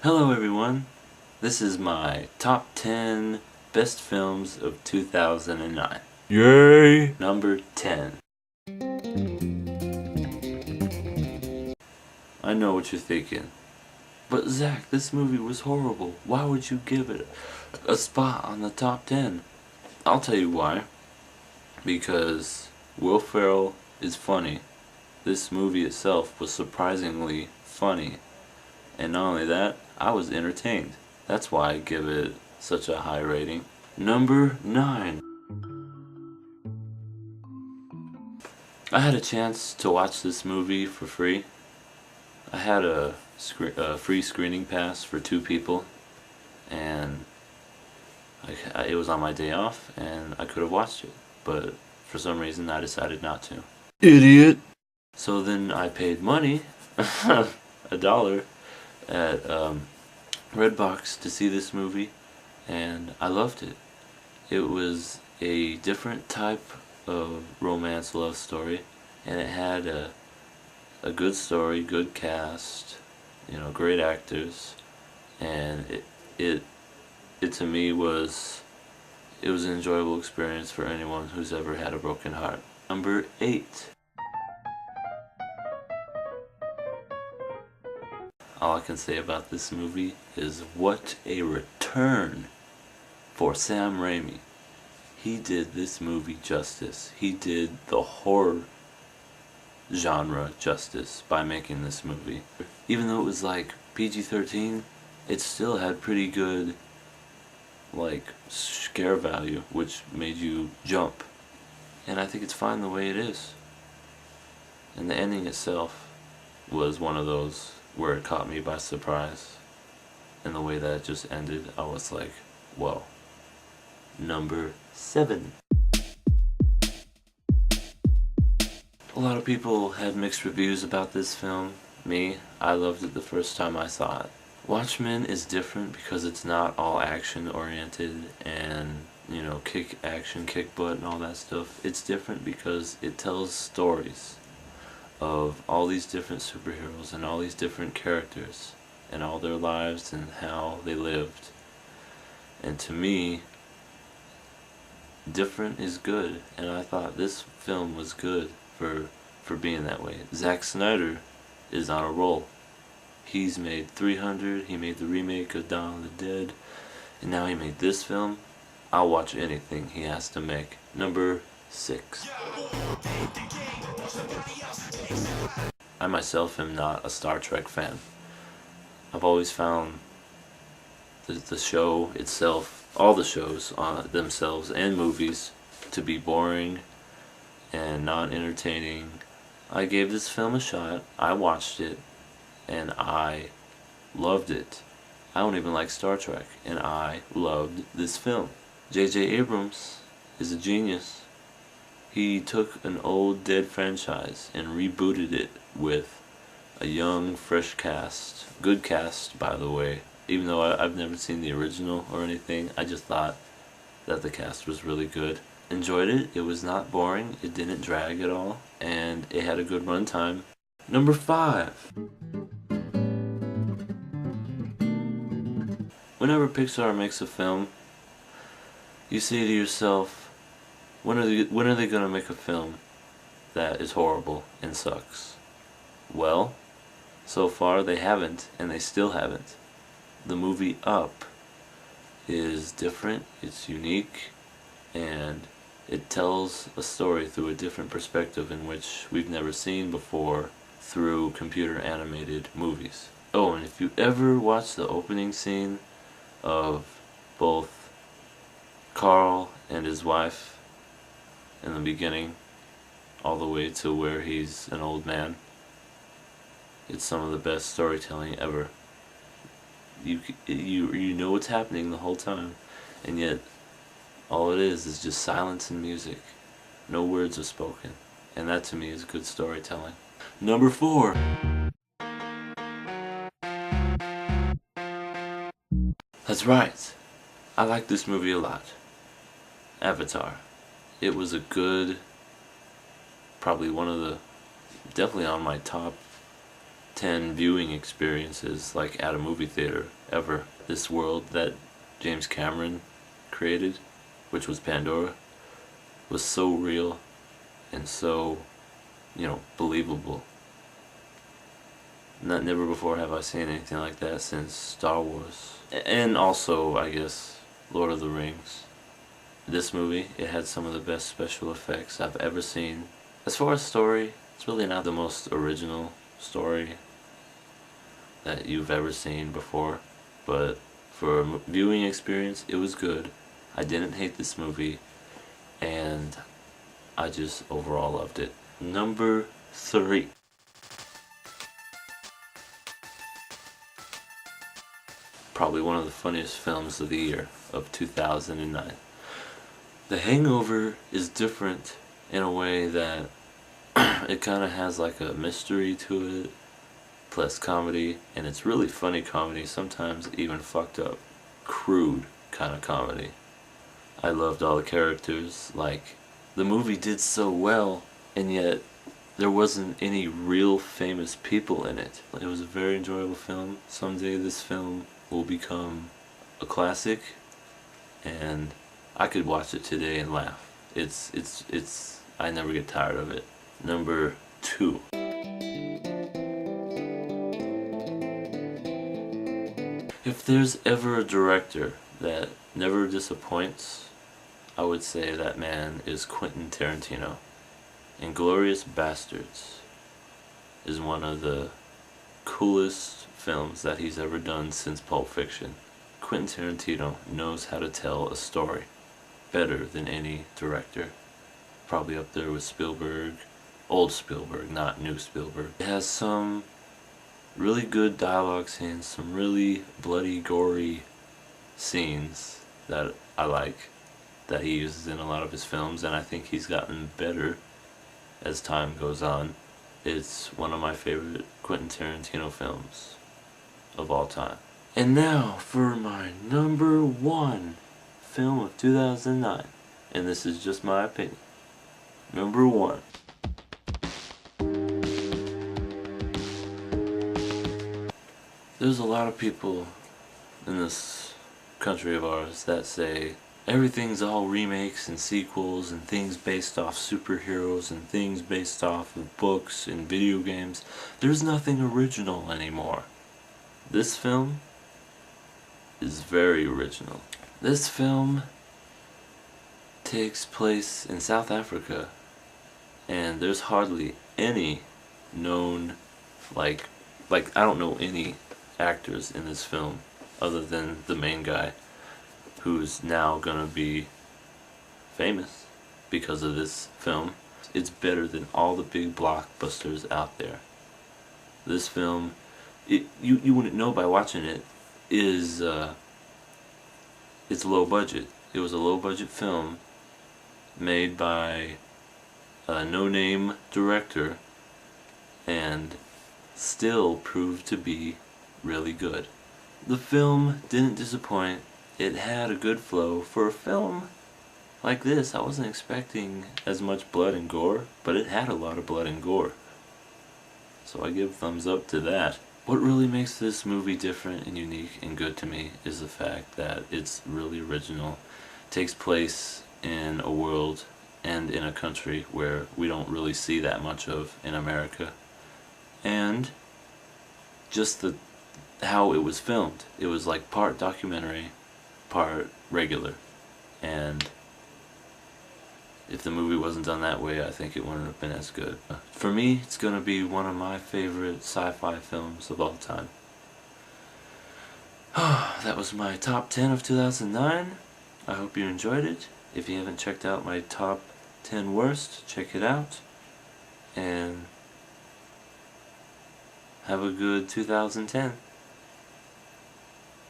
Hello everyone, this is my top 10 best films of 2009. Yay! Number 10. I know what you're thinking, but Zach, this movie was horrible. Why would you give it a spot on the top 10? I'll tell you why. Because Will Ferrell is funny. This movie itself was surprisingly funny. And not only that, I was entertained. That's why I give it such a high rating. Number 9. I had a chance to watch this movie for free. I had a free screening pass for 2 people, and it was on my day off, and I could have watched it, but for some reason I decided not to. Idiot! So then I paid money, $1, at Redbox to see this movie, and I loved it. It was a different type of romance love story, and it had a good story, good cast, great actors, and it to me was an enjoyable experience for anyone who's ever had a broken heart. Number 8. All I can say about this movie is what a return for Sam Raimi. He did this movie justice. He did the horror genre justice by making this movie. Even though it was like PG-13, it still had pretty good scare value, which made you jump. And I think it's fine the way it is. And the ending itself was one of those where it caught me by surprise. And the way that it just ended, I was like, whoa. Number 7. A lot of people had mixed reviews about this film. Me, I loved it the first time I saw it. Watchmen is different because it's not all action oriented and, kick action, kick butt and all that stuff. It's different because it tells stories of all these different superheroes and all these different characters and all their lives and how they lived. And to me, different is good, and I thought this film was good for being that way. Zack Snyder is on a roll. He's made 300, he made the remake of Dawn of the Dead, and now he made this film. I'll watch anything he has to make. Number 6. I myself am not a Star Trek fan. I've always found the show itself, all the shows themselves and movies, to be boring and not entertaining. I gave this film a shot, I watched it, and I loved it. I don't even like Star Trek, and I loved this film. J.J. Abrams is a genius. He took an old dead franchise and rebooted it with a young, fresh cast. Good cast, by the way. Even though I've never seen the original or anything, I just thought that the cast was really good. Enjoyed it. It was not boring. It didn't drag at all. And it had a good runtime. Number 5. Whenever Pixar makes a film, you say to yourself, when are they going to make a film that is horrible and sucks? Well, so far they haven't, and they still haven't. The movie Up is different, it's unique, and it tells a story through a different perspective in which we've never seen before through computer animated movies. Oh, and if you ever watch the opening scene of both Carl and his wife in the beginning all the way to where he's an old man, it's some of the best storytelling ever. You know what's happening the whole time, and yet all it is just silence and music. No words are spoken, and that to me is good storytelling. Number 4. That's right. I like this movie a lot. Avatar. It was a good, probably one of the, definitely on my top 10 viewing experiences like at a movie theater ever. This world that James Cameron created, which was Pandora, was so real and so, believable. Never before have I seen anything like that since Star Wars. And also, I guess, Lord of the Rings. This movie, it had some of the best special effects I've ever seen. As far as story, it's really not the most original story that you've ever seen before, but for a viewing experience, it was good. I didn't hate this movie, and I just overall loved it. Number 3. Probably one of the funniest films of the year of 2009. The Hangover is different in a way that it kind of has like a mystery to it, plus comedy, and it's really funny comedy, sometimes even fucked up, crude kind of comedy. I loved all the characters. Like, the movie did so well, and yet there wasn't any real famous people in it. It was a very enjoyable film. Someday this film will become a classic, and I could watch it today and laugh. It's I never get tired of it. Number 2. If there's ever a director that never disappoints, I would say that man is Quentin Tarantino. Inglourious Basterds is one of the coolest films that he's ever done since Pulp Fiction. Quentin Tarantino knows how to tell a story better than any director. Probably up there with Spielberg, old Spielberg, not new Spielberg. It has some really good dialogue scenes, some really bloody, gory scenes that I like, that he uses in a lot of his films, and I think he's gotten better as time goes on. It's one of my favorite Quentin Tarantino films of all time. And now for my number 1 film of 2009, and this is just my opinion. Number 1. There's a lot of people in this country of ours that say everything's all remakes and sequels and things based off superheroes and things based off of books and video games. There's nothing original anymore. This film is very original. This film takes place in South Africa, and there's hardly any known, like I don't know any actors in this film other than the main guy, who's now gonna be famous because of this film. It's better than all the big blockbusters out there. This film, you wouldn't know by watching it, is it's low budget. It was a low budget film made by a no-name director, and still proved to be really good. The film didn't disappoint. It had a good flow. For a film like this, I wasn't expecting as much blood and gore, but it had a lot of blood and gore. So I give thumbs up to that. What really makes this movie different and unique and good to me is the fact that it's really original. It takes place in a world and in a country where we don't really see that much of in America. And just how it was filmed. It was like part documentary, part regular. And if the movie wasn't done that way, I think it wouldn't have been as good. For me, it's gonna be one of my favorite sci-fi films of all time. That was my top 10 of 2009. I hope you enjoyed it. If you haven't checked out my top 10 worst, check it out. And have a good 2010.